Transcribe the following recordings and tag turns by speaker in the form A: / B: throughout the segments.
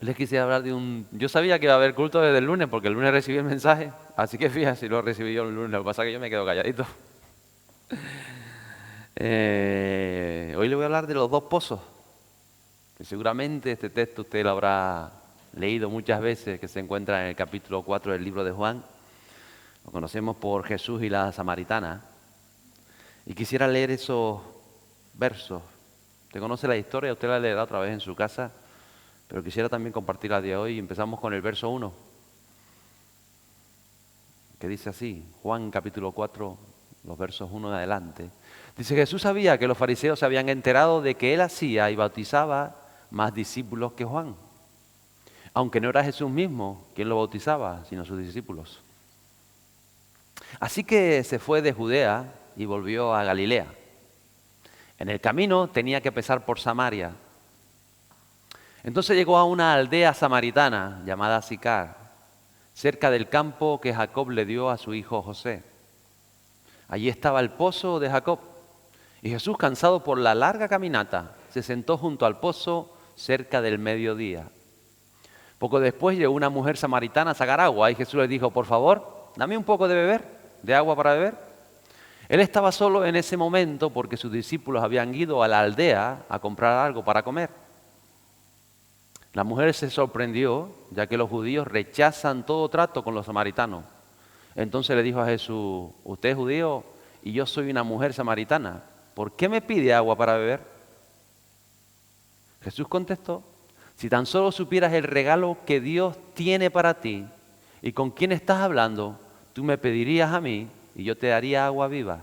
A: Les quisiera hablar de un... Yo sabía que iba a haber culto desde el lunes, porque el lunes recibí el mensaje, así que fíjate si lo recibí yo el lunes, lo que pasa es que yo me quedo calladito. Hoy le voy a hablar de los dos pozos, que seguramente este texto usted lo habrá leído muchas veces, que se encuentra en el capítulo 4 del libro de Juan. Lo conocemos por Jesús y la samaritana. Y quisiera leer esos versos. Usted conoce la historia, usted la leerá otra vez en su casa, pero quisiera también compartirla de hoy. Empezamos con el verso 1, que dice así, Juan capítulo 4, los versos 1 en adelante. Dice, Jesús sabía que los fariseos se habían enterado de que él hacía y bautizaba más discípulos que Juan, aunque no era Jesús mismo quien lo bautizaba, sino sus discípulos. Así que se fue de Judea y volvió a Galilea. En el camino tenía que pasar por Samaria. Entonces llegó a una aldea samaritana llamada Sicar, cerca del campo que Jacob le dio a su hijo José. Allí estaba el pozo de Jacob. Y Jesús, cansado por la larga caminata, se sentó junto al pozo cerca del mediodía. Poco después llegó una mujer samaritana a sacar agua y Jesús le dijo, por favor, dame un poco de beber, de agua para beber. Él estaba solo en ese momento porque sus discípulos habían ido a la aldea a comprar algo para comer. La mujer se sorprendió, ya que los judíos rechazan todo trato con los samaritanos. Entonces le dijo a Jesús, usted es judío y yo soy una mujer samaritana. ¿Por qué me pide agua para beber? Jesús contestó, si tan solo supieras el regalo que Dios tiene para ti y con quién estás hablando, tú me pedirías a mí y yo te daría agua viva.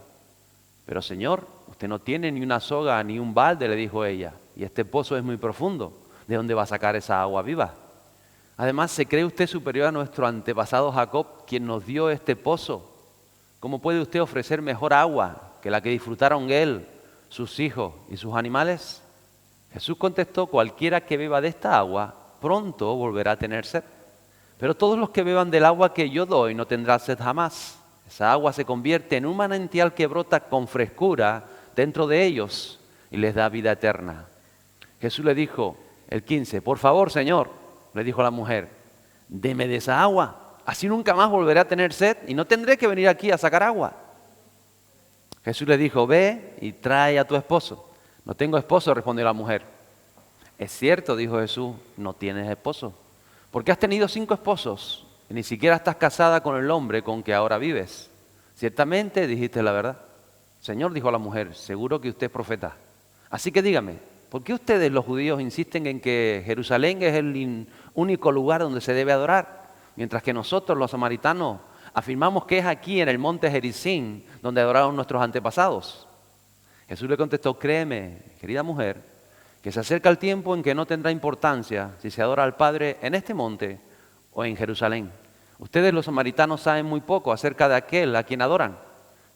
A: Pero Señor, usted no tiene ni una soga ni un balde, le dijo ella, y este pozo es muy profundo. ¿De dónde va a sacar esa agua viva? Además, ¿se cree usted superior a nuestro antepasado Jacob, quien nos dio este pozo? ¿Cómo puede usted ofrecer mejor agua que la que disfrutaron él, sus hijos y sus animales? Jesús contestó, cualquiera que beba de esta agua, pronto volverá a tener sed. Pero todos los que beban del agua que yo doy no tendrán sed jamás. Esa agua se convierte en un manantial que brota con frescura dentro de ellos y les da vida eterna. Jesús le dijo, el 15, por favor, Señor, le dijo a la mujer, deme de esa agua. Así nunca más volveré a tener sed y no tendré que venir aquí a sacar agua. Jesús le dijo, ve y trae a tu esposo. No tengo esposo, respondió la mujer. Es cierto, dijo Jesús, no tienes esposo, porque has tenido 5 esposos y ni siquiera estás casada con el hombre con que ahora vives. Ciertamente dijiste la verdad. Señor, dijo la mujer, seguro que usted es profeta. Así que dígame, ¿por qué ustedes los judíos insisten en que Jerusalén es el único lugar donde se debe adorar? Mientras que nosotros los samaritanos afirmamos que es aquí en el monte Gerizim donde adoraron nuestros antepasados. Jesús le contestó, créeme, querida mujer, que se acerca el tiempo en que no tendrá importancia si se adora al Padre en este monte o en Jerusalén. Ustedes los samaritanos saben muy poco acerca de aquel a quien adoran,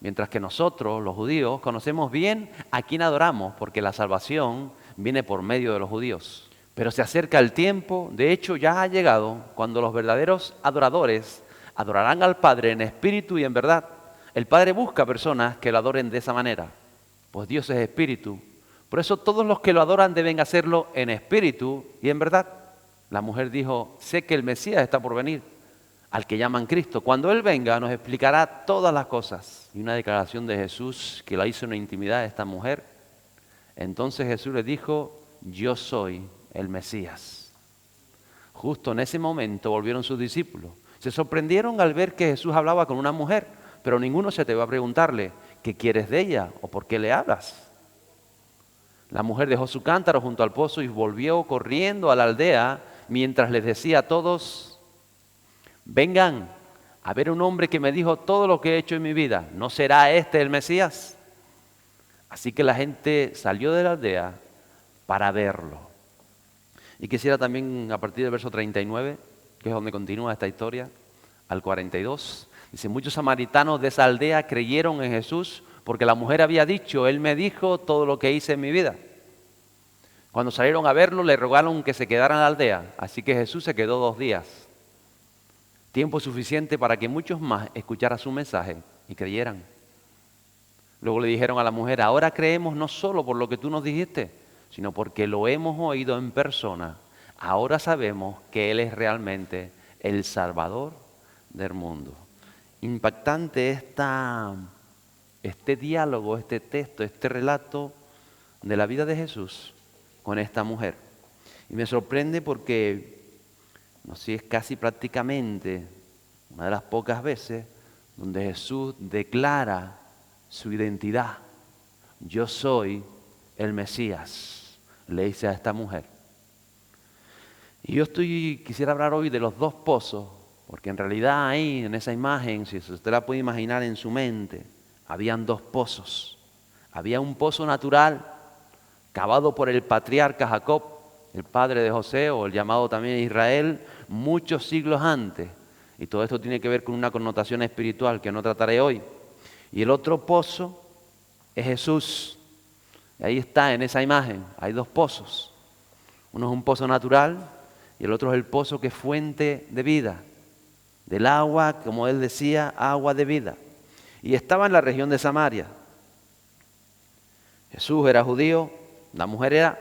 A: mientras que nosotros, los judíos, conocemos bien a quien adoramos, porque la salvación viene por medio de los judíos. Pero se acerca el tiempo, de hecho ya ha llegado, cuando los verdaderos adoradores adorarán al Padre en espíritu y en verdad. El Padre busca personas que lo adoren de esa manera, pues Dios es espíritu. Por eso todos los que lo adoran deben hacerlo en espíritu y en verdad. La mujer dijo, sé que el Mesías está por venir, al que llaman Cristo. Cuando Él venga nos explicará todas las cosas. Y una declaración de Jesús que la hizo en la intimidad de esta mujer. Entonces Jesús le dijo, yo soy el Mesías. Justo en ese momento volvieron sus discípulos. Se sorprendieron al ver que Jesús hablaba con una mujer, pero ninguno se atrevió a preguntarle, ¿qué quieres de ella o por qué le hablas? La mujer dejó su cántaro junto al pozo y volvió corriendo a la aldea mientras les decía a todos, vengan a ver un hombre que me dijo todo lo que he hecho en mi vida, ¿no será este el Mesías? Así que la gente salió de la aldea para verlo. Y quisiera también, a partir del verso 39, que es donde continúa esta historia, al 42, dice, muchos samaritanos de esa aldea creyeron en Jesús porque la mujer había dicho, Él me dijo todo lo que hice en mi vida. Cuando salieron a verlo, le rogaron que se quedara en la aldea, así que Jesús se quedó 2 días. Tiempo suficiente para que muchos más escucharan su mensaje y creyeran. Luego le dijeron a la mujer, ahora creemos no solo por lo que tú nos dijiste, sino porque lo hemos oído en persona, ahora sabemos que Él es realmente el Salvador del mundo. Impactante este diálogo, este texto, este relato de la vida de Jesús con esta mujer. Y me sorprende porque, no sé, es casi prácticamente una de las pocas veces donde Jesús declara su identidad. Yo soy el Mesías, le dice a esta mujer. Y yo quisiera hablar hoy de los dos pozos, porque en realidad ahí, en esa imagen, si usted la puede imaginar en su mente, habían dos pozos. Había un pozo natural, cavado por el patriarca Jacob, el padre de José, o el llamado también Israel, muchos siglos antes. Y todo esto tiene que ver con una connotación espiritual que no trataré hoy. Y el otro pozo es Jesús. Y ahí está, en esa imagen, hay dos pozos. Uno es un pozo natural y el otro es el pozo que es fuente de vida. Del agua, como él decía, agua de vida. Y estaba en la región de Samaria. Jesús era judío, la mujer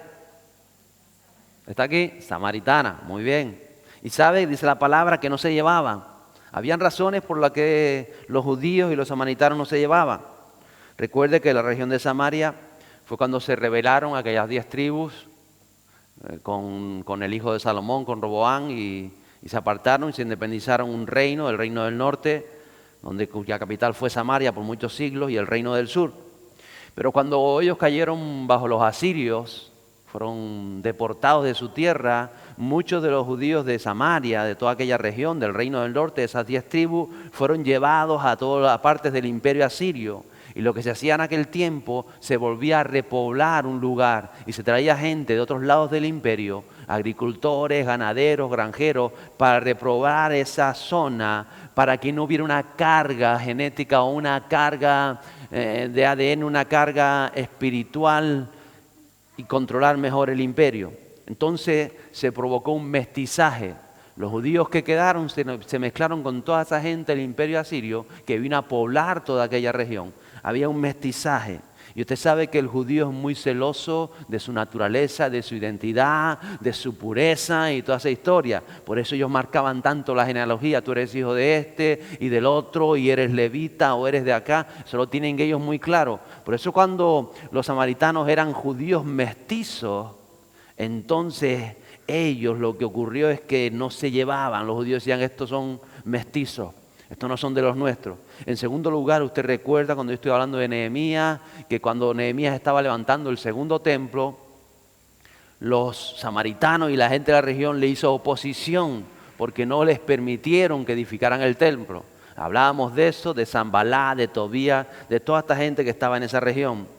A: está aquí, samaritana, muy bien. Y sabe, dice la palabra, que no se llevaban. Habían razones por las que los judíos y los samaritanos no se llevaban. Recuerde que la región de Samaria fue cuando se rebelaron aquellas 10 tribus con el hijo de Salomón, con Roboán, y se apartaron y se independizaron un reino, el reino del norte, cuya capital fue Samaria por muchos siglos, y el reino del sur. Pero cuando ellos cayeron bajo los asirios, fueron deportados de su tierra, muchos de los judíos de Samaria, de toda aquella región, del reino del norte, esas 10 tribus, fueron llevados a todas las partes del imperio asirio. Y lo que se hacía en aquel tiempo, se volvía a repoblar un lugar y se traía gente de otros lados del imperio, agricultores, ganaderos, granjeros, para repoblar esa zona, para que no hubiera una carga genética o una carga de ADN, una carga espiritual, y controlar mejor el imperio. Entonces se provocó un mestizaje. Los judíos que quedaron se mezclaron con toda esa gente del imperio asirio que vino a poblar toda aquella región. Había un mestizaje. Y usted sabe que el judío es muy celoso de su naturaleza, de su identidad, de su pureza y toda esa historia. Por eso ellos marcaban tanto la genealogía. Tú eres hijo de este y del otro, y eres levita o eres de acá. Eso lo tienen ellos muy claro. Por eso cuando los samaritanos eran judíos mestizos, entonces ellos, lo que ocurrió es que no se llevaban. Los judíos decían, estos son mestizos. Estos no son de los nuestros. En segundo lugar, usted recuerda cuando yo estoy hablando de Nehemías, que cuando Nehemías estaba levantando el segundo templo, los samaritanos y la gente de la región le hizo oposición porque no les permitieron que edificaran el templo. Hablábamos de eso, de Sanbalá, de Tobías, de toda esta gente que estaba en esa región.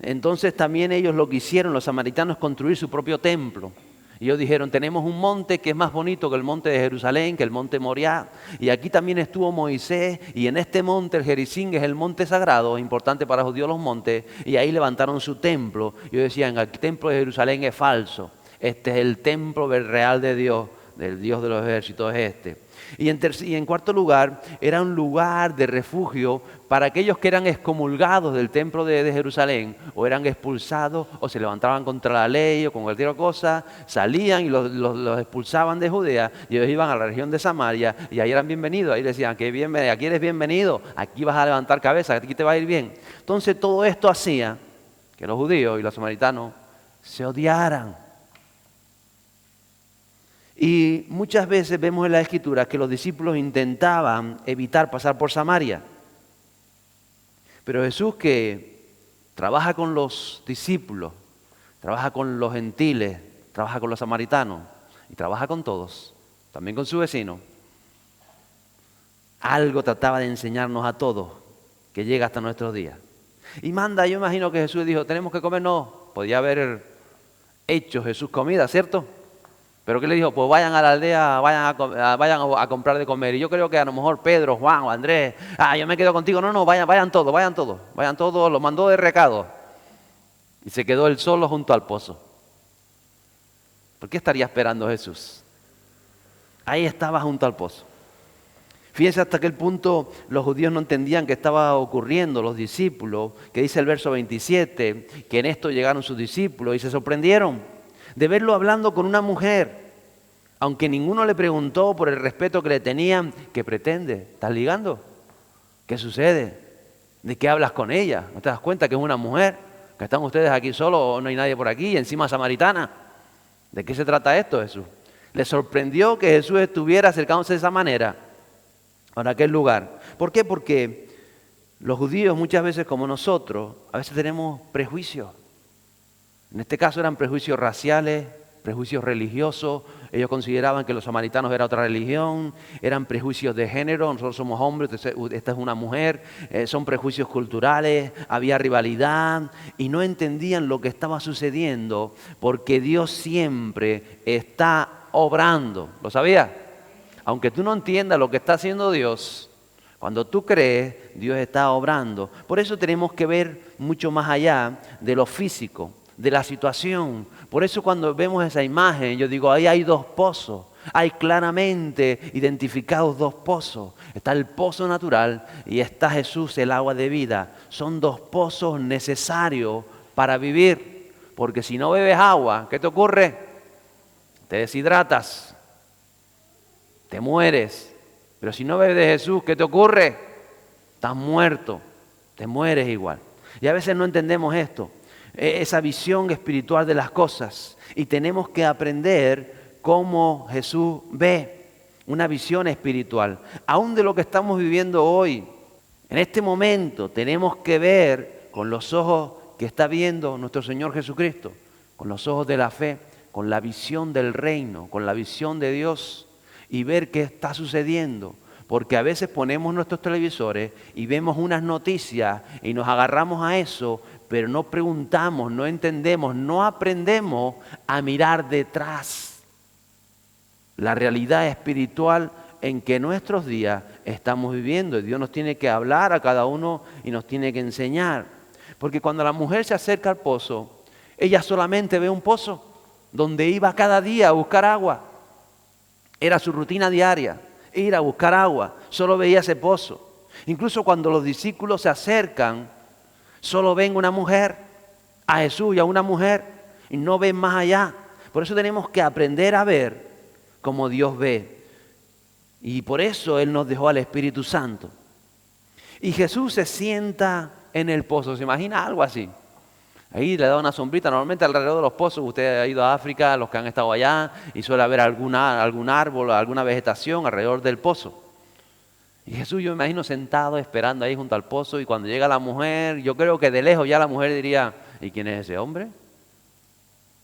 A: Entonces también ellos lo que hicieron, los samaritanos, construir su propio templo. Y ellos dijeron, tenemos un monte que es más bonito que el monte de Jerusalén, que el monte Moriah. Y aquí también estuvo Moisés, y en este monte, el Gerizim, es el monte sagrado, importante para los judíos los montes, y ahí levantaron su templo. Y ellos decían, el templo de Jerusalén es falso. Este es el templo real de Dios, del Dios de los ejércitos es este. Y en cuarto lugar, era un lugar de refugio para aquellos que eran excomulgados del templo de Jerusalén, o eran expulsados, o se levantaban contra la ley, o con cualquier cosa, salían y los expulsaban de Judea, y ellos iban a la región de Samaria, y ahí eran bienvenidos. Ahí decían, aquí eres bienvenido, aquí vas a levantar cabeza, aquí te va a ir bien. Entonces todo esto hacía que los judíos y los samaritanos se odiaran. Y muchas veces vemos en la Escritura que los discípulos intentaban evitar pasar por Samaria. Pero Jesús, que trabaja con los discípulos, trabaja con los gentiles, trabaja con los samaritanos y trabaja con todos, también con su vecino, algo trataba de enseñarnos a todos que llega hasta nuestros días. Y manda, yo imagino que Jesús dijo, tenemos que comer, no, podía haber hecho Jesús comida, ¿cierto? Pero ¿qué le dijo? Pues vayan a la aldea, vayan a comprar de comer. Y yo creo que a lo mejor Pedro, Juan o Andrés, yo me quedo contigo. No, vayan todos, los mandó de recado. Y se quedó él solo junto al pozo. ¿Por qué estaría esperando Jesús? Ahí estaba junto al pozo. Fíjense hasta qué punto los judíos no entendían qué estaba ocurriendo, los discípulos, que dice el verso 27, que en esto llegaron sus discípulos y se sorprendieron de verlo hablando con una mujer. Aunque ninguno le preguntó por el respeto que le tenían, ¿qué pretende? ¿Estás ligando? ¿Qué sucede? ¿De qué hablas con ella? ¿No te das cuenta que es una mujer? ¿Que están ustedes aquí solos o no hay nadie por aquí? Y encima samaritana. ¿De qué se trata esto, Jesús? Le sorprendió que Jesús estuviera acercándose de esa manera a aquel lugar. ¿Por qué? Porque los judíos muchas veces, como nosotros, a veces tenemos prejuicios. En este caso eran prejuicios raciales, prejuicios religiosos. Ellos consideraban que los samaritanos eran otra religión, eran prejuicios de género, nosotros somos hombres, esta es una mujer, son prejuicios culturales, había rivalidad y no entendían lo que estaba sucediendo porque Dios siempre está obrando. ¿Lo sabías? Aunque tú no entiendas lo que está haciendo Dios, cuando tú crees, Dios está obrando. Por eso tenemos que ver mucho más allá de lo físico, de la situación. Por eso cuando vemos esa imagen, yo digo, ahí hay dos pozos. Hay claramente identificados dos pozos. Está el pozo natural y está Jesús, el agua de vida. Son dos pozos necesarios para vivir. Porque si no bebes agua, ¿qué te ocurre? Te deshidratas, te mueres. Pero si no bebes de Jesús, ¿qué te ocurre? Estás muerto, te mueres igual. Y a veces no entendemos esto, esa visión espiritual de las cosas. Y tenemos que aprender cómo Jesús ve una visión espiritual. Aún de lo que estamos viviendo hoy, en este momento, tenemos que ver con los ojos que está viendo nuestro Señor Jesucristo, con los ojos de la fe, con la visión del reino, con la visión de Dios y ver qué está sucediendo. Porque a veces ponemos nuestros televisores y vemos unas noticias y nos agarramos a eso, pero no preguntamos, no entendemos, no aprendemos a mirar detrás la realidad espiritual en que nuestros días estamos viviendo. Y Dios nos tiene que hablar a cada uno y nos tiene que enseñar. Porque cuando la mujer se acerca al pozo, ella solamente ve un pozo donde iba cada día a buscar agua. Era su rutina diaria, ir a buscar agua. Solo veía ese pozo. Incluso cuando los discípulos se acercan, solo ven una mujer, a Jesús y a una mujer, y no ven más allá. Por eso tenemos que aprender a ver como Dios ve. Y por eso Él nos dejó al Espíritu Santo. Y Jesús se sienta en el pozo. ¿Se imagina algo así? Ahí le da una sombrita. Normalmente alrededor de los pozos, usted ha ido a África, los que han estado allá, y suele haber algún árbol, alguna vegetación alrededor del pozo. Y Jesús, yo me imagino sentado esperando ahí junto al pozo, y cuando llega la mujer, yo creo que de lejos ya la mujer diría, ¿y quién es ese hombre?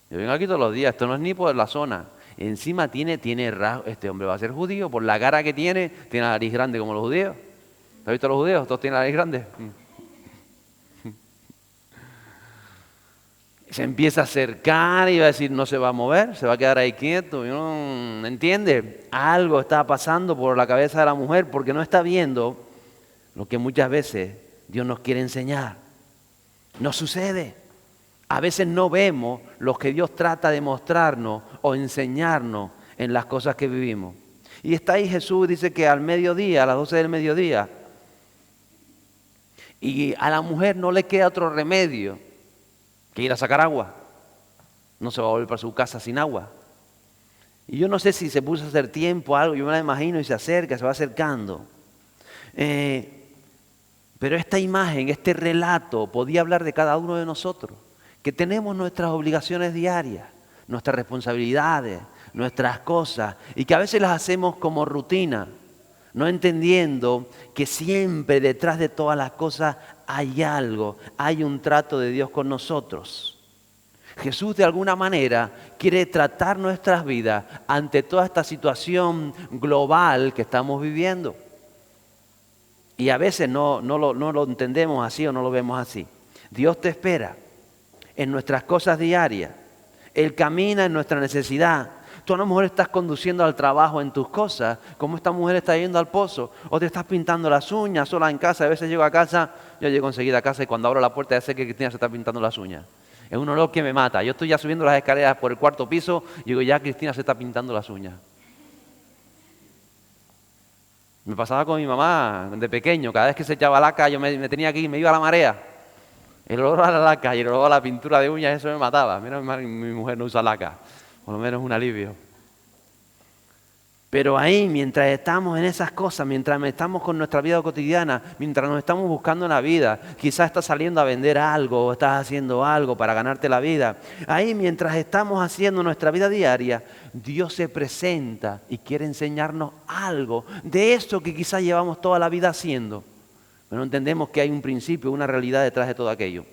A: Yo vengo aquí todos los días, esto no es ni por la zona. Encima tiene rasgos, este hombre va a ser judío, por la cara que tiene la nariz grande como los judíos. ¿Has visto los judíos? Todos tienen la nariz grande. Se empieza a acercar y va a decir, no se va a mover, se va a quedar ahí quieto. No entiende, algo está pasando por la cabeza de la mujer porque no está viendo lo que muchas veces Dios nos quiere enseñar. No sucede. A veces no vemos lo que Dios trata de mostrarnos o enseñarnos en las cosas que vivimos. Y está ahí Jesús, dice que al mediodía, a las 12 del mediodía, y a la mujer no le queda otro remedio que ir a sacar agua. No se va a volver para su casa sin agua. Y yo no sé si se puso a hacer tiempo o algo, yo me la imagino y se acerca, se va acercando. Pero esta imagen, este relato, podía hablar de cada uno de nosotros, que tenemos nuestras obligaciones diarias, nuestras responsabilidades, nuestras cosas, y que a veces las hacemos como rutina, no entendiendo que siempre detrás de todas las cosas hay algo, hay un trato de Dios con nosotros. Jesús de alguna manera quiere tratar nuestras vidas ante toda esta situación global que estamos viviendo. Y a veces no lo entendemos así o no lo vemos así. Dios te espera en nuestras cosas diarias. Él camina en nuestra necesidad. Tú a lo mejor estás conduciendo al trabajo en tus cosas, como esta mujer está yendo al pozo, o te estás pintando las uñas sola en casa. A veces llego a casa, yo llego enseguida a casa y cuando abro la puerta ya sé que Cristina se está pintando las uñas. Es un olor que me mata. Yo estoy ya subiendo las escaleras por el 4.º piso y digo, ya Cristina se está pintando las uñas. Me pasaba con mi mamá de pequeño, cada vez que se echaba laca, yo me tenía aquí, me iba a la marea. El olor a la laca y el olor a la pintura de uñas, eso me mataba. Mira, mi mujer no usa laca, por lo menos es un alivio. Pero ahí, mientras estamos en esas cosas, mientras estamos con nuestra vida cotidiana, mientras nos estamos buscando una vida, quizás estás saliendo a vender algo o estás haciendo algo para ganarte la vida. Ahí, mientras estamos haciendo nuestra vida diaria, Dios se presenta y quiere enseñarnos algo de eso que quizás llevamos toda la vida haciendo. Pero entendemos que hay un principio, una realidad detrás de todo aquello.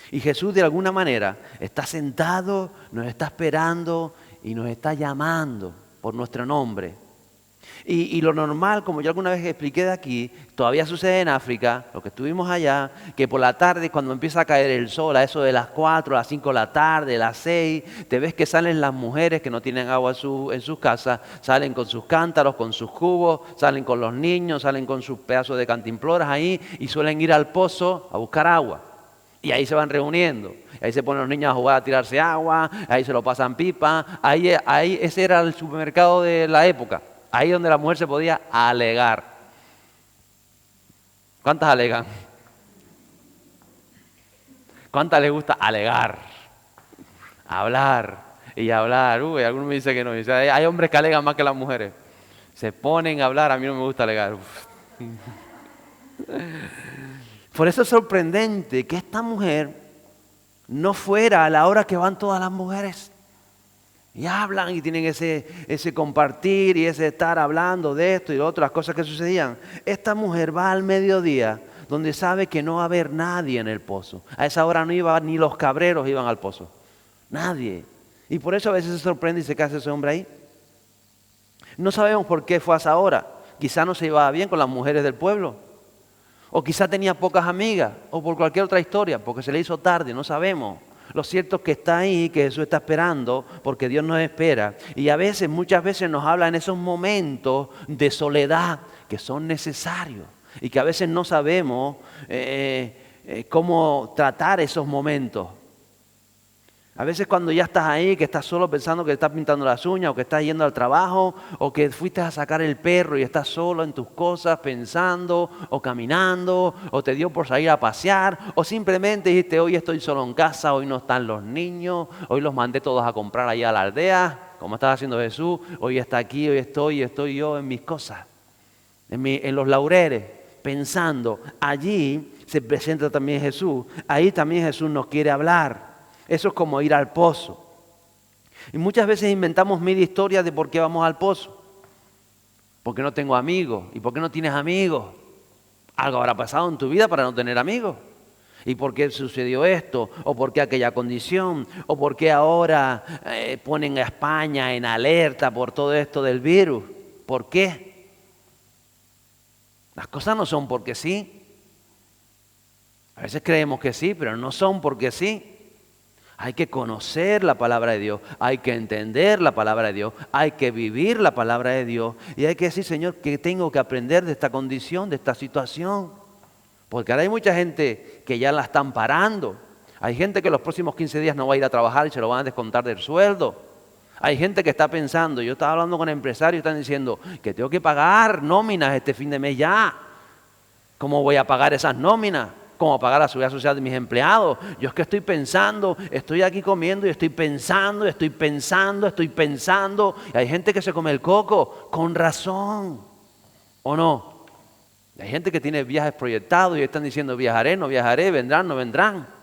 A: Y Jesús de alguna manera está sentado, nos está esperando y nos está llamando por nuestro nombre. Y lo normal, como yo alguna vez expliqué de aquí, todavía sucede en África, lo que estuvimos allá, que por la tarde cuando empieza a caer el sol, a eso de las 4, las 5 de la tarde, las 6, te ves que salen las mujeres que no tienen agua en sus casas, salen con sus cántaros, con sus cubos, salen con los niños, salen con sus pedazos de cantimploras ahí y suelen ir al pozo a buscar agua. Y ahí se van reuniendo, ahí se ponen los niños a jugar, a tirarse agua, ahí se lo pasan pipa, ahí ese era el supermercado de la época, ahí donde la mujer se podía alegar. ¿Cuántas alegan? ¿Cuántas les gusta alegar? Hablar y hablar. Algunos me dicen que no, dice, hay hombres que alegan más que las mujeres. Se ponen a hablar, a mí no me gusta alegar. Por eso es sorprendente que esta mujer no fuera a la hora que van todas las mujeres. Y hablan y tienen ese compartir y ese estar hablando de esto y de otras cosas que sucedían. Esta mujer va al mediodía donde sabe que no va a haber nadie en el pozo. A esa hora no iban ni los cabreros iban al pozo. Nadie. Y por eso a veces se sorprende y se casa ese hombre ahí. No sabemos por qué fue a esa hora. Quizá no se llevaba bien con las mujeres del pueblo. O quizá tenía pocas amigas, o por cualquier otra historia, porque se le hizo tarde, no sabemos. Lo cierto es que está ahí, que Jesús está esperando, porque Dios nos espera. Y a veces, muchas veces nos habla en esos momentos de soledad que son necesarios. Y que a veces no sabemos cómo tratar esos momentos. A veces cuando ya estás ahí, que estás solo pensando que estás pintando las uñas, o que estás yendo al trabajo, o que fuiste a sacar el perro y estás solo en tus cosas pensando, o caminando, o te dio por salir a pasear, o simplemente dijiste, hoy estoy solo en casa, hoy no están los niños, hoy los mandé todos a comprar allá a la aldea, como estaba haciendo Jesús, hoy está aquí, hoy estoy yo en mis cosas, en los laureles, pensando. Allí se presenta también Jesús, ahí también Jesús nos quiere hablar. Eso es como ir al pozo. Y muchas veces inventamos mil historias de por qué vamos al pozo. ¿Por qué no tengo amigos? ¿Y por qué no tienes amigos? Algo habrá pasado en tu vida para no tener amigos. ¿Y por qué sucedió esto? ¿O por qué aquella condición? ¿O por qué ahora ponen a España en alerta por todo esto del virus? ¿Por qué? Las cosas no son porque sí. A veces creemos que sí, pero no son porque sí. Hay que conocer la palabra de Dios, hay que entender la palabra de Dios, hay que vivir la palabra de Dios y hay que decir, Señor, que tengo que aprender de esta condición, de esta situación. Porque ahora hay mucha gente que ya la están parando. Hay gente que los próximos 15 días no va a ir a trabajar y se lo van a descontar del sueldo. Hay gente que está pensando, yo estaba hablando con empresarios y están diciendo que tengo que pagar nóminas este fin de mes ya. ¿Cómo voy a pagar esas nóminas? ¿Cómo pagar la seguridad social de mis empleados? Yo es que estoy pensando, estoy aquí comiendo y estoy pensando. Y hay gente que se come el coco, con razón, ¿o no? Y hay gente que tiene viajes proyectados y están diciendo viajaré, no viajaré, vendrán, no vendrán.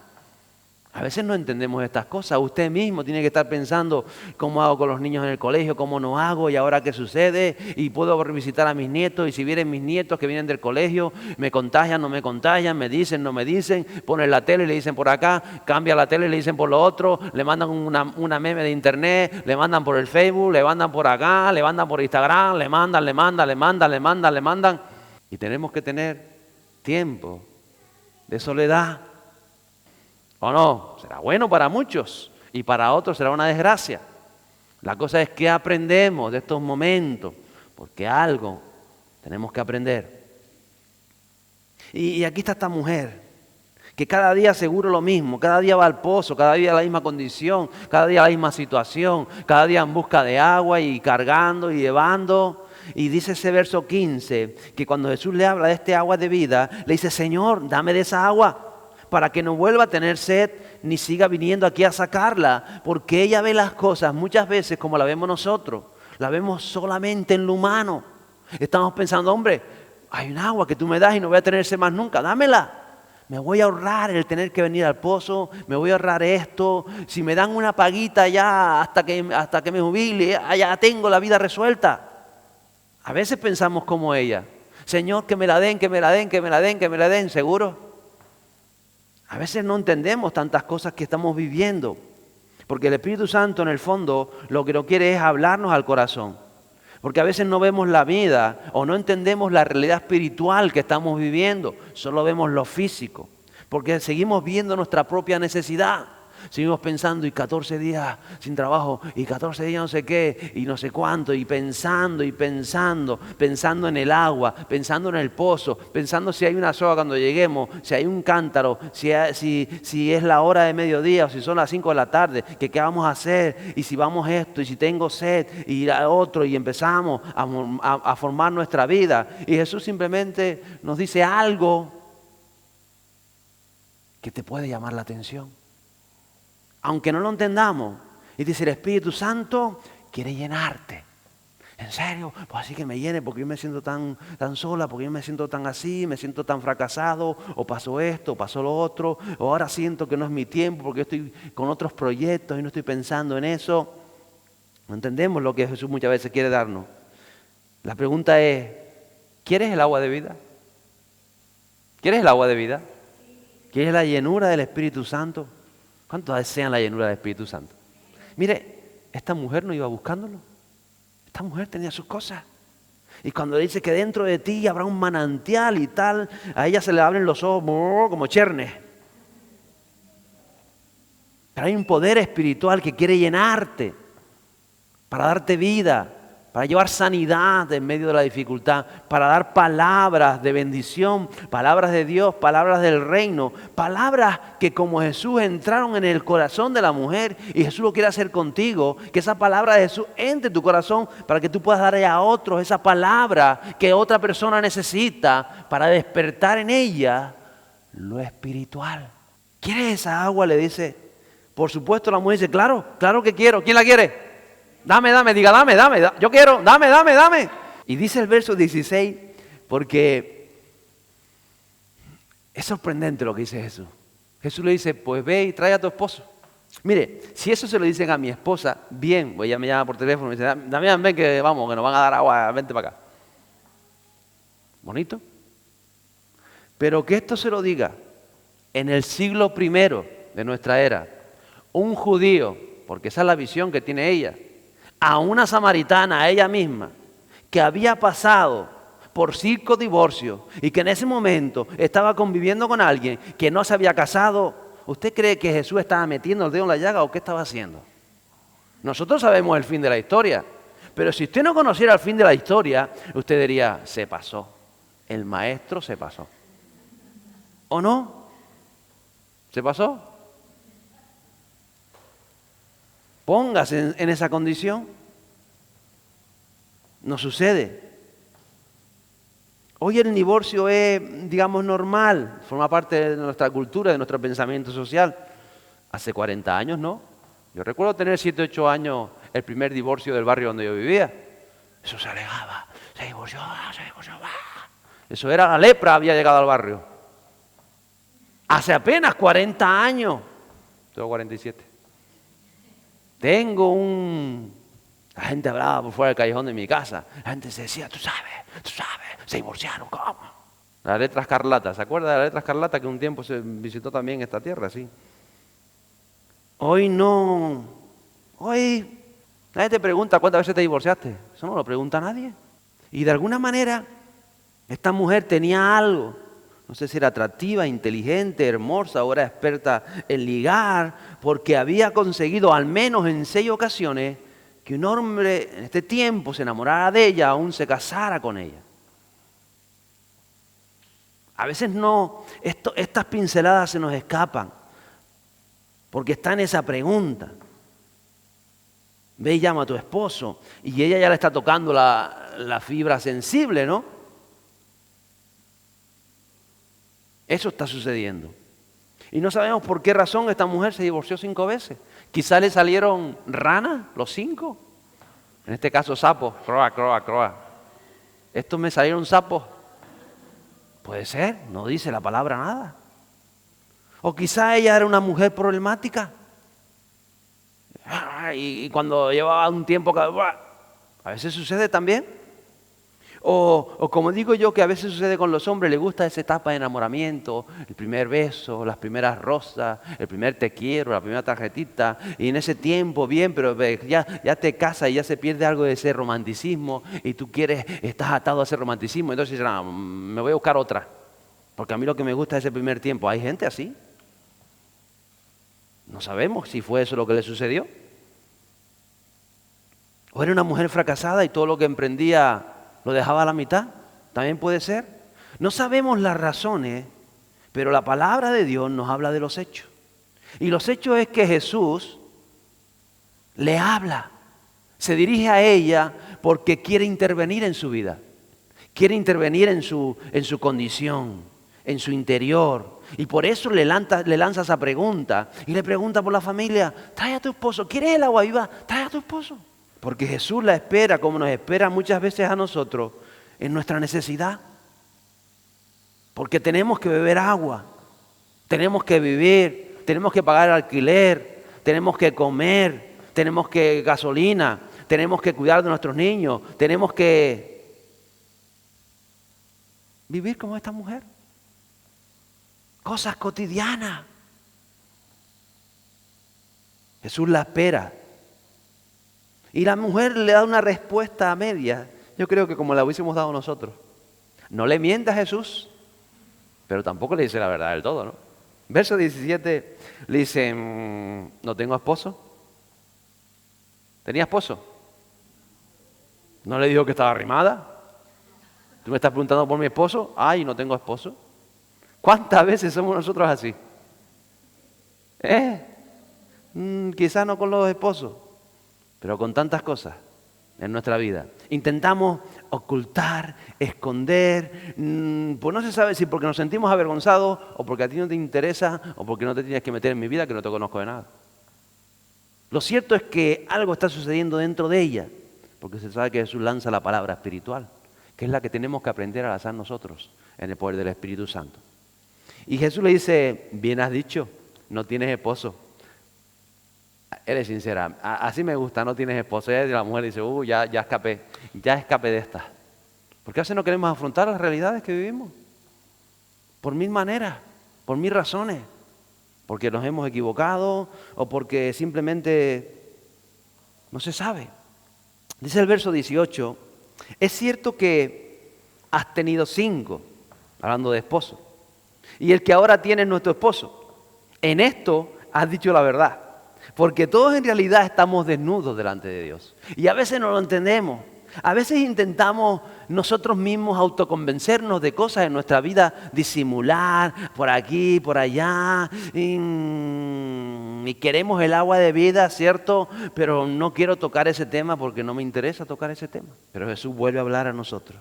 A: A veces no entendemos estas cosas. Usted mismo tiene que estar pensando cómo hago con los niños en el colegio, cómo no hago y ahora qué sucede. Y puedo visitar a mis nietos y si vienen mis nietos que vienen del colegio, me contagian, no me contagian, me dicen, no me dicen. Ponen la tele y le dicen por acá, cambia la tele y le dicen por lo otro. Le mandan una meme de internet, le mandan por el Facebook, le mandan por acá, le mandan por Instagram, le mandan. Y tenemos que tener tiempo de soledad. ¿O no? Será bueno para muchos y para otros será una desgracia. La cosa es que aprendemos de estos momentos, porque algo tenemos que aprender. Y aquí está esta mujer, que cada día seguro lo mismo, cada día va al pozo, cada día la misma condición, cada día la misma situación, cada día en busca de agua y cargando y llevando. Y dice ese verso 15, que cuando Jesús le habla de este agua de vida, le dice, Señor, dame de esa agua, para que no vuelva a tener sed, ni siga viniendo aquí a sacarla, porque ella ve las cosas muchas veces como la vemos nosotros. la vemos solamente en lo humano. Estamos pensando, hombre, hay un agua que tú me das y no voy a tener sed más nunca, dámela. Me voy a ahorrar el tener que venir al pozo, me voy a ahorrar esto. Si me dan una paguita ya hasta que me jubile, ya tengo la vida resuelta. A veces pensamos como ella. Señor, que me la den, que me la den, que me la den, que me la den, ¿seguro? A veces no entendemos tantas cosas que estamos viviendo. Porque el Espíritu Santo en el fondo lo que no quiere es hablarnos al corazón. Porque a veces no vemos la vida o no entendemos la realidad espiritual que estamos viviendo. Solo vemos lo físico. Porque seguimos viendo nuestra propia necesidad. Seguimos pensando, y 14 días sin trabajo, y 14 días no sé qué, y no sé cuánto, y pensando, pensando en el agua, pensando en el pozo, pensando si hay una soga cuando lleguemos, si hay un cántaro, si es la hora de mediodía, o si son las 5 de la tarde, que qué vamos a hacer, y si vamos esto, y si tengo sed, y otro, y empezamos a formar nuestra vida. Y Jesús simplemente nos dice algo que te puede llamar la atención. Aunque no lo entendamos, y dice el Espíritu Santo quiere llenarte. ¿En serio? Pues así que me llene porque yo me siento tan sola, porque yo me siento tan así, me siento tan fracasado, o pasó esto, o pasó lo otro, o ahora siento que no es mi tiempo porque yo estoy con otros proyectos y no estoy pensando en eso. No entendemos lo que Jesús muchas veces quiere darnos. La pregunta es, ¿quieres el agua de vida? ¿Quieres el agua de vida? ¿Quieres la llenura del Espíritu Santo? ¿Cuántos desean la llenura del Espíritu Santo? Mire, esta mujer no iba buscándolo. Esta mujer tenía sus cosas. Y cuando dice que dentro de ti habrá un manantial y tal, a ella se le abren los ojos como chernes. Pero hay un poder espiritual que quiere llenarte para darte vida, para llevar sanidad en medio de la dificultad, para dar palabras de bendición, palabras de Dios, palabras del reino, palabras que como Jesús entraron en el corazón de la mujer y Jesús lo quiere hacer contigo, que esa palabra de Jesús entre en tu corazón para que tú puedas darle a otros esa palabra que otra persona necesita para despertar en ella lo espiritual. ¿Quieres esa agua? Le dice. Por supuesto la mujer dice, claro, claro que quiero. ¿Quién la quiere? Dame, diga, dame, yo quiero, dame. Y dice el verso 16, porque es sorprendente lo que dice Jesús. Jesús le dice, pues ve y trae a tu esposo. Mire, si eso se lo dicen a mi esposa, bien, pues ella me llama por teléfono y me dice, Damián, ven que vamos, que nos van a dar agua, vente para acá. Bonito. Pero que esto se lo diga en el siglo I de nuestra era, un judío, porque esa es la visión que tiene ella, a una samaritana, a ella misma, que había pasado por 5 divorcios y que en ese momento estaba conviviendo con alguien que no se había casado. ¿Usted cree que Jesús estaba metiendo el dedo en la llaga o qué estaba haciendo? Nosotros sabemos el fin de la historia, pero si usted no conociera el fin de la historia, usted diría, se pasó, el maestro se pasó. ¿O no? ¿Se pasó? Póngase en esa condición. No sucede. Hoy el divorcio es, digamos, normal, forma parte de nuestra cultura, de nuestro pensamiento social. Hace 40 años, ¿no? Yo recuerdo tener 7, 8 años el primer divorcio del barrio donde yo vivía. Eso se alegaba, se divorció. Eso era la lepra, había llegado al barrio. Hace apenas 40 años. Tengo 47. La gente hablaba por fuera del callejón de mi casa. La gente se decía, tú sabes, se divorciaron, ¿cómo? La letra escarlata, ¿se acuerda de la letra escarlata que un tiempo se visitó también esta tierra? Sí. Hoy no. Hoy nadie te pregunta cuántas veces te divorciaste. Eso no lo pregunta nadie. Y de alguna manera, esta mujer tenía algo. No sé si era atractiva, inteligente, hermosa o era experta en ligar, porque había conseguido al menos en 6 ocasiones que un hombre en este tiempo se enamorara de ella, aún se casara con ella. A veces no, estas pinceladas se nos escapan, porque está en esa pregunta. Ve y llama a tu esposo, y ella ya le está tocando la fibra sensible, ¿no? Eso está sucediendo. Y no sabemos por qué razón esta mujer se divorció 5 veces. Quizá le salieron ranas los 5. En este caso sapos, croa, croa, croa. ¿Estos me salieron sapos? Puede ser, no dice la palabra nada. O quizá ella era una mujer problemática. Y cuando llevaba un tiempo, a veces sucede también. O como digo yo, que a veces sucede con los hombres, les gusta esa etapa de enamoramiento, el primer beso, las primeras rosas, el primer te quiero, la primera tarjetita, y en ese tiempo bien, pero ya te casas y ya se pierde algo de ese romanticismo y tú estás atado a ese romanticismo, entonces me voy a buscar otra, porque a mí lo que me gusta es ese primer tiempo. ¿Hay gente así? No sabemos si fue eso lo que le sucedió. O era una mujer fracasada y todo lo que emprendía lo dejaba a la mitad. También puede ser. No sabemos las razones, pero la palabra de Dios nos habla de los hechos. Y los hechos es que Jesús le habla, se dirige a ella porque quiere intervenir en su vida. Quiere intervenir en su condición, en su interior. Y por eso le lanza esa pregunta. Y le pregunta por la familia: trae a tu esposo. ¿Quieres el agua viva? Trae a tu esposo. Porque Jesús la espera como nos espera muchas veces a nosotros en nuestra necesidad. Porque tenemos que beber agua, tenemos que vivir, tenemos que pagar alquiler, tenemos que comer, tenemos que gasolina, tenemos que cuidar de nuestros niños, tenemos que vivir como esta mujer. Cosas cotidianas. Jesús la espera. Y la mujer le da una respuesta a media. Yo creo que como la hubiésemos dado nosotros. No le miente a Jesús, pero tampoco le dice la verdad del todo, ¿no? Verso 17 le dice: no tengo esposo. ¿Tenía esposo? ¿No le dijo que estaba arrimada? ¿Tú me estás preguntando por mi esposo? Ay, no tengo esposo. ¿Cuántas veces somos nosotros así? Quizás no con los esposos, pero con tantas cosas en nuestra vida. Intentamos ocultar, esconder, pues no se sabe si porque nos sentimos avergonzados o porque a ti no te interesa o porque no te tienes que meter en mi vida, que no te conozco de nada. Lo cierto es que algo está sucediendo dentro de ella, porque se sabe que Jesús lanza la palabra espiritual, que es la que tenemos que aprender a lanzar nosotros en el poder del Espíritu Santo. Y Jesús le dice: bien has dicho, no tienes esposo. Eres sincera, así me gusta, no tienes esposo. Y la mujer dice: ya escapé de esta. Porque a veces no queremos afrontar las realidades que vivimos. Por mil maneras, por mil razones. Porque nos hemos equivocado o porque simplemente no se sabe. Dice el verso 18: es cierto que has tenido 5, hablando de esposo, y el que ahora tiene es nuestro esposo. En esto has dicho la verdad. Porque todos en realidad estamos desnudos delante de Dios. Y a veces no lo entendemos. A veces intentamos nosotros mismos autoconvencernos de cosas en nuestra vida, disimular por aquí, por allá. Y queremos el agua de vida, ¿cierto? Pero no quiero tocar ese tema porque no me interesa tocar ese tema. Pero Jesús vuelve a hablar a nosotros.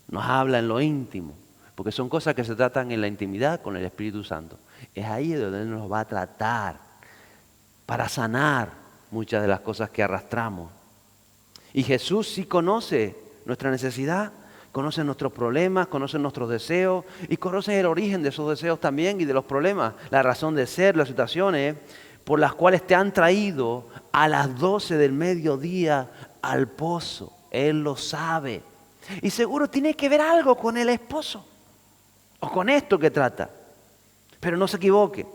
A: Nos habla en lo íntimo. Porque son cosas que se tratan en la intimidad con el Espíritu Santo. Es ahí donde Él nos va a tratar para sanar muchas de las cosas que arrastramos. Y Jesús sí conoce nuestra necesidad, conoce nuestros problemas, conoce nuestros deseos y conoce el origen de esos deseos también y de los problemas, la razón de ser, las situaciones por las cuales te han traído a las 12 del mediodía al pozo. Él lo sabe. Y seguro tiene que ver algo con el esposo o con esto que trata. Pero no se equivoque,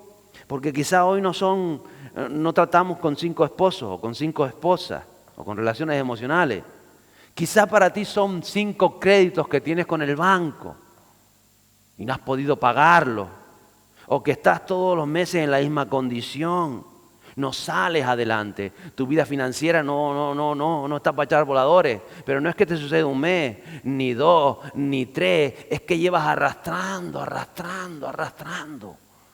A: porque quizá hoy no tratamos con 5 esposos o con 5 esposas o con relaciones emocionales. Quizá para ti son 5 créditos que tienes con el banco y no has podido pagarlo, o que estás todos los meses en la misma condición, no sales adelante, tu vida financiera no está para echar voladores, pero no es que te suceda un mes, ni 2, ni 3, es que llevas arrastrando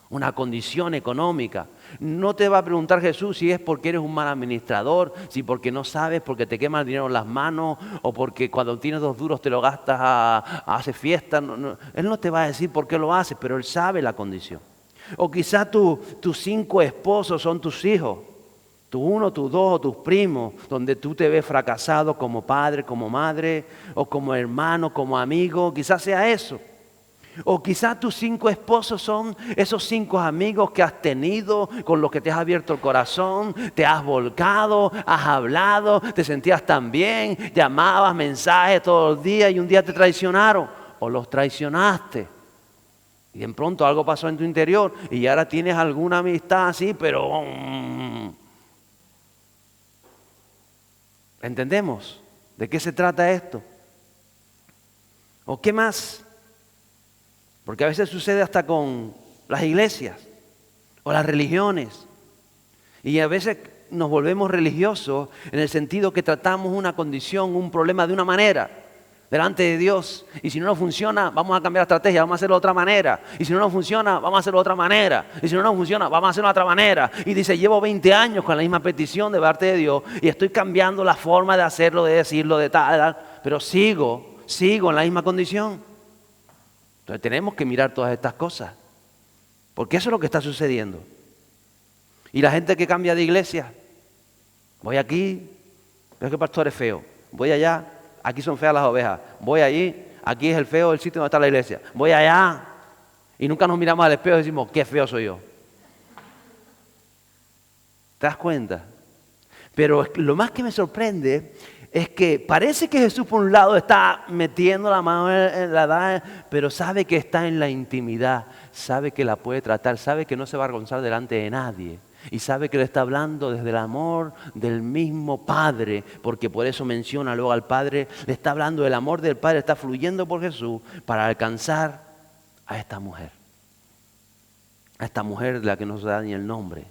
A: una condición económica. No te va a preguntar Jesús si es porque eres un mal administrador, si porque no sabes, porque te quema el dinero en las manos, o porque cuando tienes 2 duros te lo gastas a hacer fiesta. Él no te va a decir por qué lo haces, pero Él sabe la condición. O quizá tus 5 esposos son tus hijos, Tu uno, tus dos o tus primos, donde tú te ves fracasado como padre, como madre, o como hermano, como amigo, quizás sea eso. O quizás tus 5 esposos son esos 5 amigos que has tenido, con los que te has abierto el corazón, te has volcado, has hablado, te sentías tan bien, llamabas, mensajes todos los días y un día te traicionaron o los traicionaste. Y de pronto algo pasó en tu interior y ahora tienes alguna amistad así, pero... ¿Entendemos de qué se trata esto? ¿O qué más? Porque a veces sucede hasta con las iglesias o las religiones. Y a veces nos volvemos religiosos en el sentido que tratamos una condición, un problema de una manera delante de Dios. Y si no nos funciona, vamos a cambiar la estrategia, vamos a hacerlo de otra manera. Y si no nos funciona, vamos a hacerlo de otra manera. Y si no nos funciona, vamos a hacerlo de otra manera. Y dice, llevo 20 años con la misma petición de parte de Dios y estoy cambiando la forma de hacerlo, de decirlo, de tal, pero sigo en la misma condición. Entonces tenemos que mirar todas estas cosas, porque eso es lo que está sucediendo. Y la gente que cambia de iglesia, voy aquí, veo que el pastor es feo, voy allá, aquí son feas las ovejas, voy allí, aquí es el feo el sitio donde está la iglesia, voy allá, y nunca nos miramos al espejo y decimos, qué feo soy yo. ¿Te das cuenta? Pero lo más que me sorprende es que parece que Jesús por un lado está metiendo la mano en la edad, pero sabe que está en la intimidad, sabe que la puede tratar, sabe que no se va a avergonzar delante de nadie y sabe que le está hablando desde el amor del mismo Padre, porque por eso menciona luego al Padre, le está hablando del amor del Padre, está fluyendo por Jesús para alcanzar a esta mujer de la que no se da ni el nombre.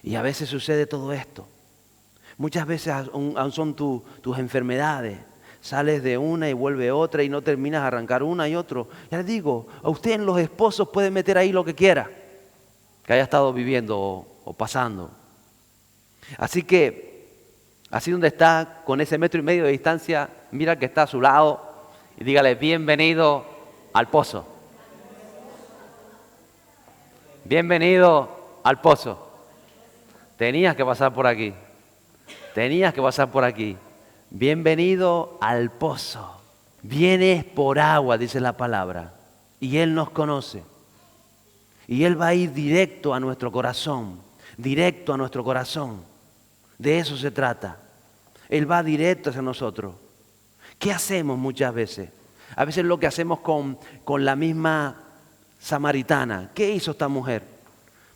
A: Y a veces sucede todo esto. Muchas veces aún son tus enfermedades. Sales de una y vuelve otra y no terminas de arrancar una y otro. Ya les digo, a ustedes los esposos pueden meter ahí lo que quiera, que haya estado viviendo o pasando. Así que, así donde está, con ese 1,5 metros de distancia, mira que está a su lado y dígale, bienvenido al pozo. Bienvenido al pozo. Tenías que pasar por aquí. Tenías que pasar por aquí. Bienvenido al pozo. Vienes por agua, dice la palabra. Y Él nos conoce. Y Él va a ir directo a nuestro corazón. Directo a nuestro corazón. De eso se trata. Él va directo hacia nosotros. ¿Qué hacemos muchas veces? A veces lo que hacemos con la misma samaritana. ¿Qué hizo esta mujer?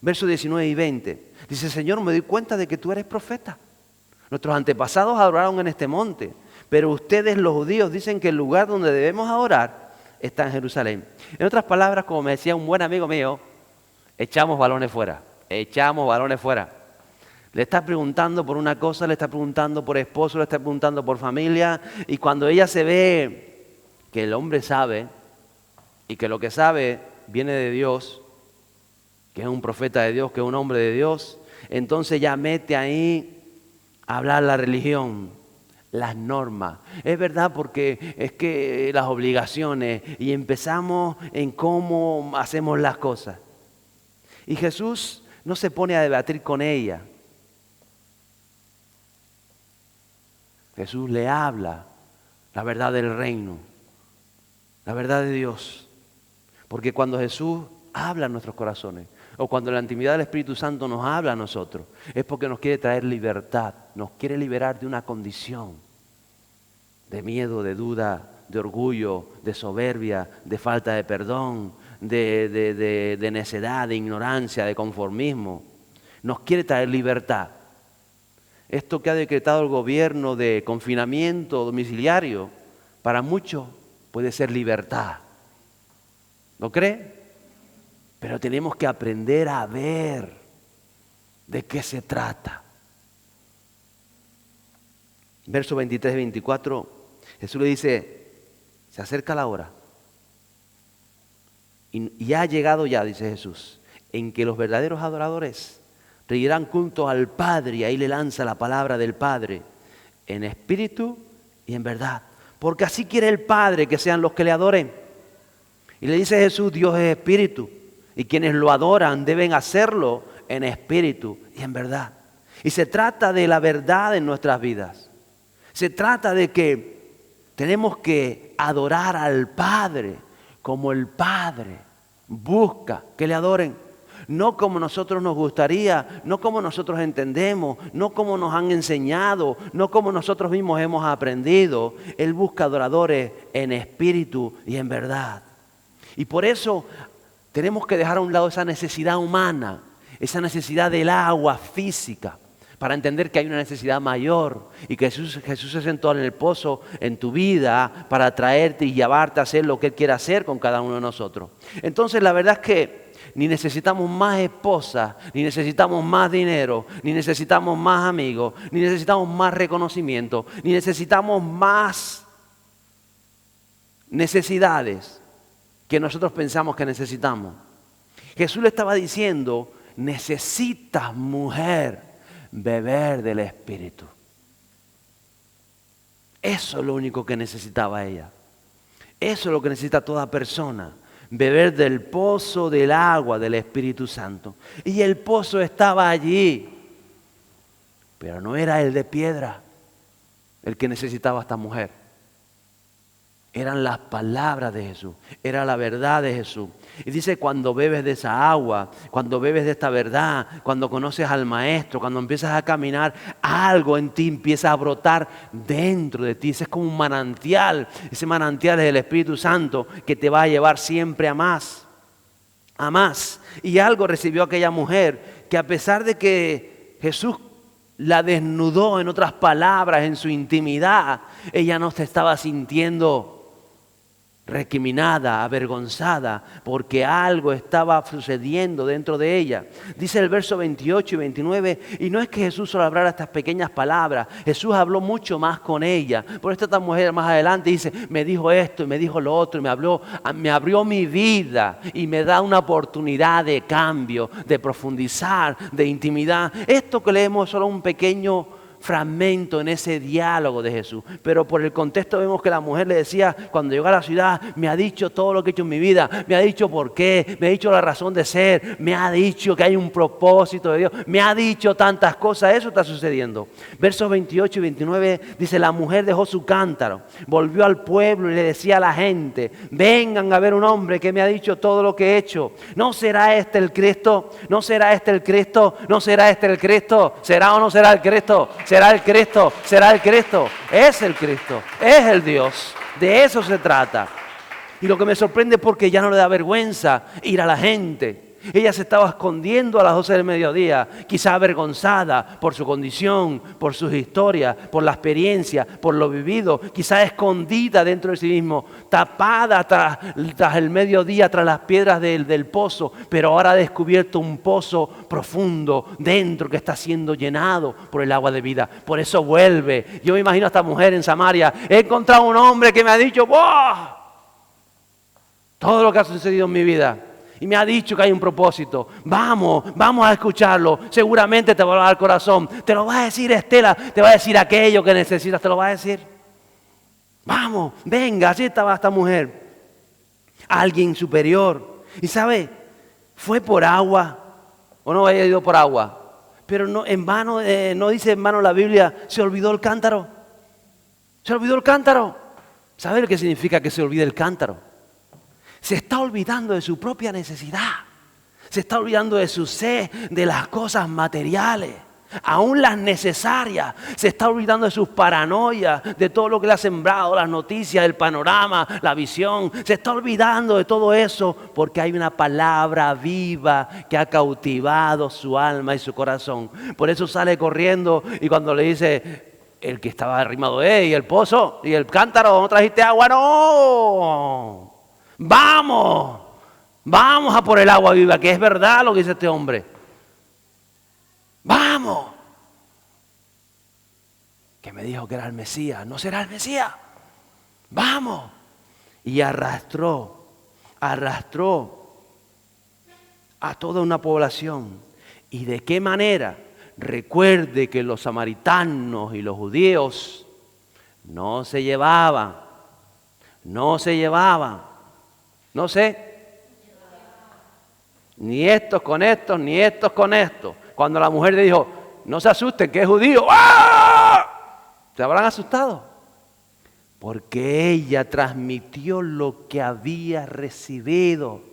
A: Versos 19 y 20. Dice, Señor, me doy cuenta de que tú eres profeta. Nuestros antepasados adoraron en este monte, pero ustedes los judíos dicen que el lugar donde debemos adorar está en Jerusalén. En otras palabras, como me decía un buen amigo mío, echamos balones fuera, echamos balones fuera. Le está preguntando por una cosa, le está preguntando por esposo, le está preguntando por familia, y cuando ella se ve que el hombre sabe, y que lo que sabe viene de Dios, que es un profeta de Dios, que es un hombre de Dios, entonces ya mete ahí a hablar la religión, las normas. Es verdad, porque es que las obligaciones, y empezamos en cómo hacemos las cosas. Y Jesús no se pone a debatir con ella. Jesús le habla la verdad del reino, la verdad de Dios. Porque cuando Jesús habla en nuestros corazones, o cuando la intimidad del Espíritu Santo nos habla a nosotros, es porque nos quiere traer libertad, nos quiere liberar de una condición de miedo, de duda, de orgullo, de soberbia, de falta de perdón, de necedad, de ignorancia, de conformismo. Nos quiere traer libertad. Esto que ha decretado el gobierno de confinamiento domiciliario, para muchos puede ser libertad. ¿Lo cree? Pero tenemos que aprender a ver de qué se trata. Verso 23 y 24, Jesús le dice, se acerca la hora. Y ha llegado ya, dice Jesús, en que los verdaderos adoradores rendirán culto al Padre, y ahí le lanza la palabra del Padre, en espíritu y en verdad. Porque así quiere el Padre que sean los que le adoren. Y le dice Jesús, Dios es espíritu, y quienes lo adoran deben hacerlo en espíritu y en verdad.
B: Y se trata de la verdad en nuestras vidas. Se trata de que tenemos que adorar al Padre como el Padre busca que le adoren. No como nosotros nos gustaría, no como nosotros entendemos, no como nos han enseñado, no como nosotros mismos hemos aprendido. Él busca adoradores en espíritu y en verdad. Y por eso tenemos que dejar a un lado esa necesidad humana, esa necesidad del agua física, para entender que hay una necesidad mayor y que Jesús se sentó en el pozo en tu vida para traerte y llevarte a hacer lo que Él quiere hacer con cada uno de nosotros. Entonces la verdad es que ni necesitamos más esposas, ni necesitamos más dinero, ni necesitamos más amigos, ni necesitamos más reconocimiento, ni necesitamos más necesidades que nosotros pensamos que necesitamos. Jesús le estaba diciendo, necesitas, mujer, beber del Espíritu. Eso es lo único que necesitaba ella. Eso es lo que necesita toda persona. Beber del pozo del agua del Espíritu Santo. Y el pozo estaba allí. Pero no era el de piedra el que necesitaba esta mujer. Eran las palabras de Jesús, era la verdad de Jesús. Y dice, cuando bebes de esa agua, cuando bebes de esta verdad, cuando conoces al Maestro, cuando empiezas a caminar, algo en ti empieza a brotar dentro de ti. Ese es como un manantial, ese manantial es el Espíritu Santo que te va a llevar siempre a más, a más. Y algo recibió aquella mujer que a pesar de que Jesús la desnudó, en otras palabras, en su intimidad, ella no se estaba sintiendo recriminada, avergonzada, porque algo estaba sucediendo dentro de ella. Dice el verso 28 y 29, y no es que Jesús solo hablara estas pequeñas palabras, Jesús habló mucho más con ella. Por eso esta mujer más adelante dice, me dijo esto y me dijo lo otro, y me abrió mi vida y me da una oportunidad de cambio, de profundizar, de intimidad. Esto que leemos es solo un pequeño fragmento en ese diálogo de Jesús, pero por el contexto vemos que la mujer le decía, cuando llegó a la ciudad, me ha dicho todo lo que he hecho en mi vida, me ha dicho por qué, me ha dicho la razón de ser, me ha dicho que hay un propósito de Dios, me ha dicho tantas cosas. Eso está sucediendo. Versos 28 y 29 dice, la mujer dejó su cántaro, volvió al pueblo y le decía a la gente, vengan a ver un hombre que me ha dicho todo lo que he hecho. ¿No será este el Cristo? ¿No será este el Cristo? ¿No será este el Cristo? ¿Será o no será el Cristo? ¿Será el Cristo? ¿Será el Cristo? Es el Cristo, es el Dios. De eso se trata. Y lo que me sorprende es porque ya no le da vergüenza ir a la gente. Ella se estaba escondiendo a las 12 del mediodía, quizá avergonzada por su condición, por sus historias, por la experiencia, por lo vivido, quizá escondida dentro de sí mismo, tapada tras el mediodía, tras las piedras del pozo, pero ahora ha descubierto un pozo profundo dentro que está siendo llenado por el agua de vida. Por eso vuelve. Yo me imagino a esta mujer en Samaria, he encontrado un hombre que me ha dicho, ¡wow!, todo lo que ha sucedido en mi vida. Y me ha dicho que hay un propósito. Vamos a escucharlo. Seguramente te va a hablar al corazón. Te lo va a decir Estela. Te va a decir aquello que necesitas. Te lo va a decir. Vamos, venga. Así estaba esta mujer. Alguien superior. Y sabe, fue por agua. O no había ido por agua. Pero no, en vano, no dice en vano la Biblia, se olvidó el cántaro. Se olvidó el cántaro. ¿Sabe lo que significa que se olvide el cántaro? Se está olvidando de su propia necesidad. Se está olvidando de su sed, de las cosas materiales, aún las necesarias. Se está olvidando de sus paranoias, de todo lo que le ha sembrado, las noticias, el panorama, la visión. Se está olvidando de todo eso porque hay una palabra viva que ha cautivado su alma y su corazón. Por eso sale corriendo y cuando le dice el que estaba arrimado, ¿y el pozo? ¿Y el cántaro? ¿No trajiste agua? ¡No! Vamos a por el agua viva, que es verdad lo que dice este hombre. Vamos. Que me dijo que era el Mesías. ¿No será el Mesías? Vamos. Y arrastró a toda una población. ¿Y de qué manera? Recuerde que los samaritanos y los judíos no se llevaban. No sé, ni estos con estos, ni estos con estos. Cuando la mujer le dijo, no se asusten que es judío. ¡Ah! ¿Se habrán asustado? Porque ella transmitió lo que había recibido.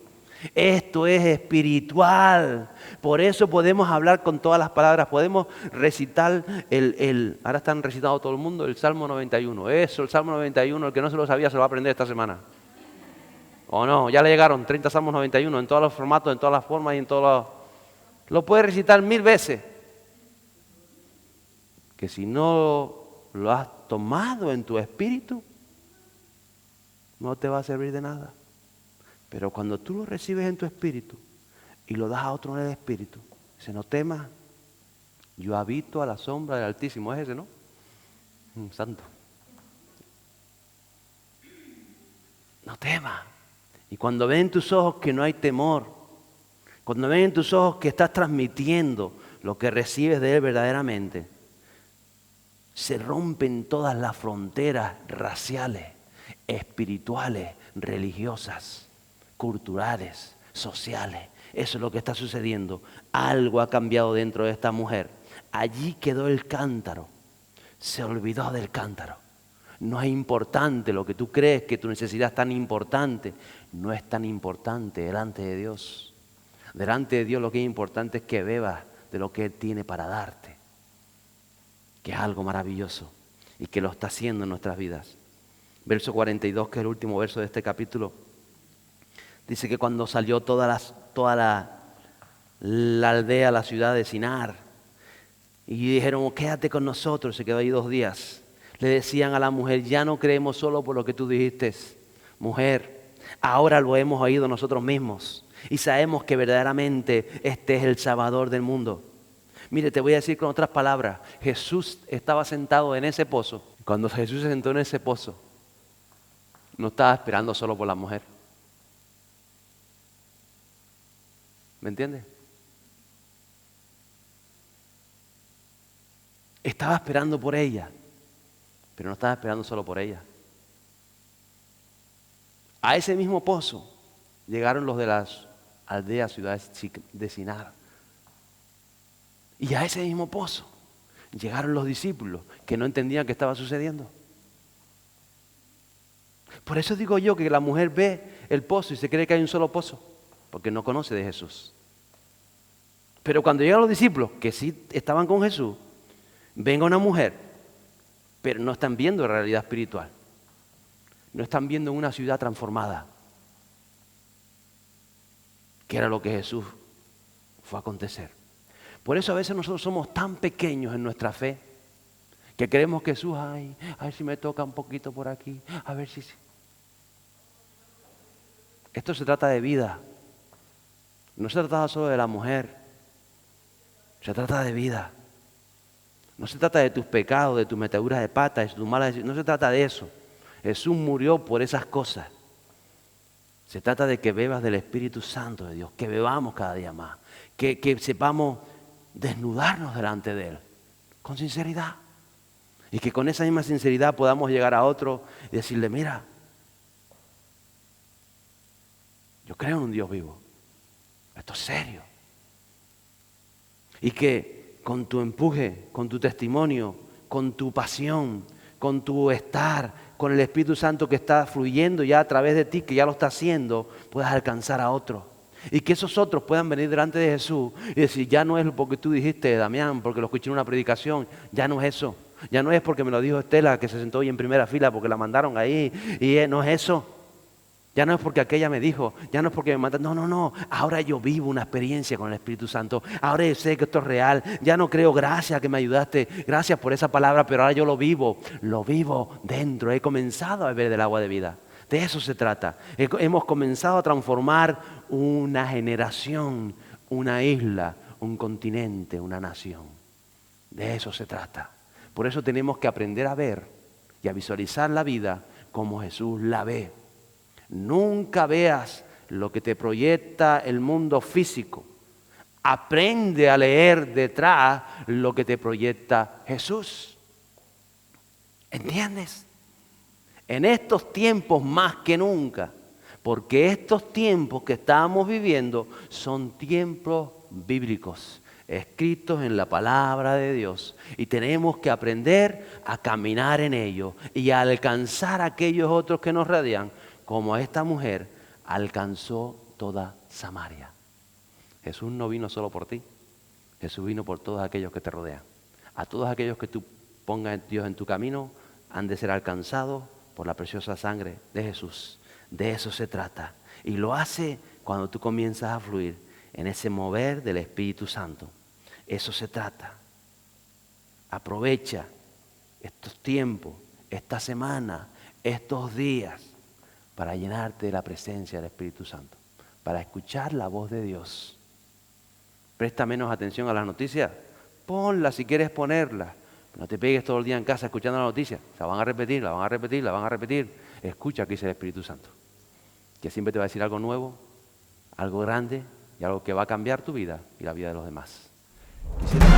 B: Esto es espiritual. Por eso podemos hablar con todas las palabras. Podemos recitar ahora están recitando todo el mundo el Salmo 91. Eso, el Salmo 91, el que no se lo sabía se lo va a aprender esta semana. ¿O no? Ya le llegaron 30 Salmos 91 en todos los formatos, en todas las formas y en todos los... Lo puedes recitar 1000 veces. Que si no lo has tomado en tu espíritu, no te va a servir de nada. Pero cuando tú lo recibes en tu espíritu y lo das a otro en el espíritu, dice, no temas, yo habito a la sombra del Altísimo. Es ese, ¿no? Santo. No temas. Y cuando ven en tus ojos que no hay temor, cuando ven en tus ojos que estás transmitiendo lo que recibes de Él verdaderamente, se rompen todas las fronteras raciales, espirituales, religiosas, culturales, sociales. Eso es lo que está sucediendo. Algo ha cambiado dentro de esta mujer. Allí quedó el cántaro. Se olvidó del cántaro. No es importante lo que tú crees que tu necesidad es tan importante. No es tan importante delante de Dios. Delante de Dios lo que es importante es que bebas de lo que Él tiene para darte. Que es algo maravilloso y que lo está haciendo en nuestras vidas. Verso 42, que es el último verso de este capítulo. Dice que cuando salió toda la aldea, la ciudad de Sinar, y dijeron, quédate con nosotros, se quedó ahí 2 días. Le decían a la mujer, ya no creemos solo por lo que tú dijiste, mujer, ahora lo hemos oído nosotros mismos y sabemos que verdaderamente este es el Salvador del mundo. Mire, te voy a decir con otras palabras, Jesús estaba sentado en ese pozo. Cuando Jesús se sentó en ese pozo, no estaba esperando solo por la mujer. ¿Me entiendes? Estaba esperando por ella, pero no estaba esperando solo por ella. A ese mismo pozo llegaron los de las aldeas, ciudades de Sinar. Y a ese mismo pozo llegaron los discípulos que no entendían qué estaba sucediendo. Por eso digo yo que la mujer ve el pozo y se cree que hay un solo pozo, porque no conoce de Jesús. Pero cuando llegan los discípulos, que sí estaban con Jesús, ven a una mujer, pero no están viendo la realidad espiritual. No están viendo una ciudad transformada, que era lo que Jesús fue a acontecer. Por eso a veces nosotros somos tan pequeños en nuestra fe, que creemos que Jesús, a ver si me toca un poquito por aquí, a ver si... Esto se trata de vida. No se trata solo de la mujer. Se trata de vida. No se trata de tus pecados, de tus metaduras de pata, de tus malas decisiones. No se trata de eso. Jesús murió por esas cosas. Se trata de que bebas del Espíritu Santo de Dios, que bebamos cada día más, que sepamos desnudarnos delante de Él, con sinceridad. Y que con esa misma sinceridad podamos llegar a otro y decirle, mira, yo creo en un Dios vivo. Esto es serio. Y que con tu empuje, con tu testimonio, con tu pasión, con tu estar, con el Espíritu Santo que está fluyendo ya a través de ti, que ya lo está haciendo, puedas alcanzar a otros. Y que esos otros puedan venir delante de Jesús y decir, ya no es porque tú dijiste, Damián, porque lo escuché en una predicación, ya no es eso. Ya no es porque me lo dijo Estela, que se sentó hoy en primera fila porque la mandaron ahí, y no es eso. Ya no es porque aquella me dijo, ya no es porque me mandaron, no. Ahora yo vivo una experiencia con el Espíritu Santo. Ahora yo sé que esto es real. Ya no creo, gracias que me ayudaste, gracias por esa palabra, pero ahora yo lo vivo dentro. He comenzado a beber del agua de vida. De eso se trata. Hemos comenzado a transformar una generación, una isla, un continente, una nación. De eso se trata. Por eso tenemos que aprender a ver y a visualizar la vida como Jesús la ve. Nunca veas lo que te proyecta el mundo físico. Aprende a leer detrás lo que te proyecta Jesús. ¿Entiendes? En estos tiempos más que nunca, porque estos tiempos que estamos viviendo son tiempos bíblicos. escritos en la palabra de Dios. Y tenemos que aprender a caminar en ellos y a alcanzar a aquellos otros que nos rodean, como esta mujer alcanzó toda Samaria. Jesús no vino solo por ti, Jesús vino por todos aquellos que te rodean. A todos aquellos que tú pongas Dios en tu camino han de ser alcanzados por la preciosa sangre de Jesús. De eso se trata. Y lo hace cuando tú comienzas a fluir en ese mover del Espíritu Santo. Eso se trata. Aprovecha estos tiempos, esta semana, estos días para llenarte de la presencia del Espíritu Santo, para escuchar la voz de Dios. Presta menos atención a las noticias. Ponlas si quieres ponerlas. No te pegues todo el día en casa escuchando las noticias. La van a repetir, la van a repetir, la van a repetir. Escucha que dice el Espíritu Santo, que siempre te va a decir algo nuevo, algo grande y algo que va a cambiar tu vida y la vida de los demás. Quisiera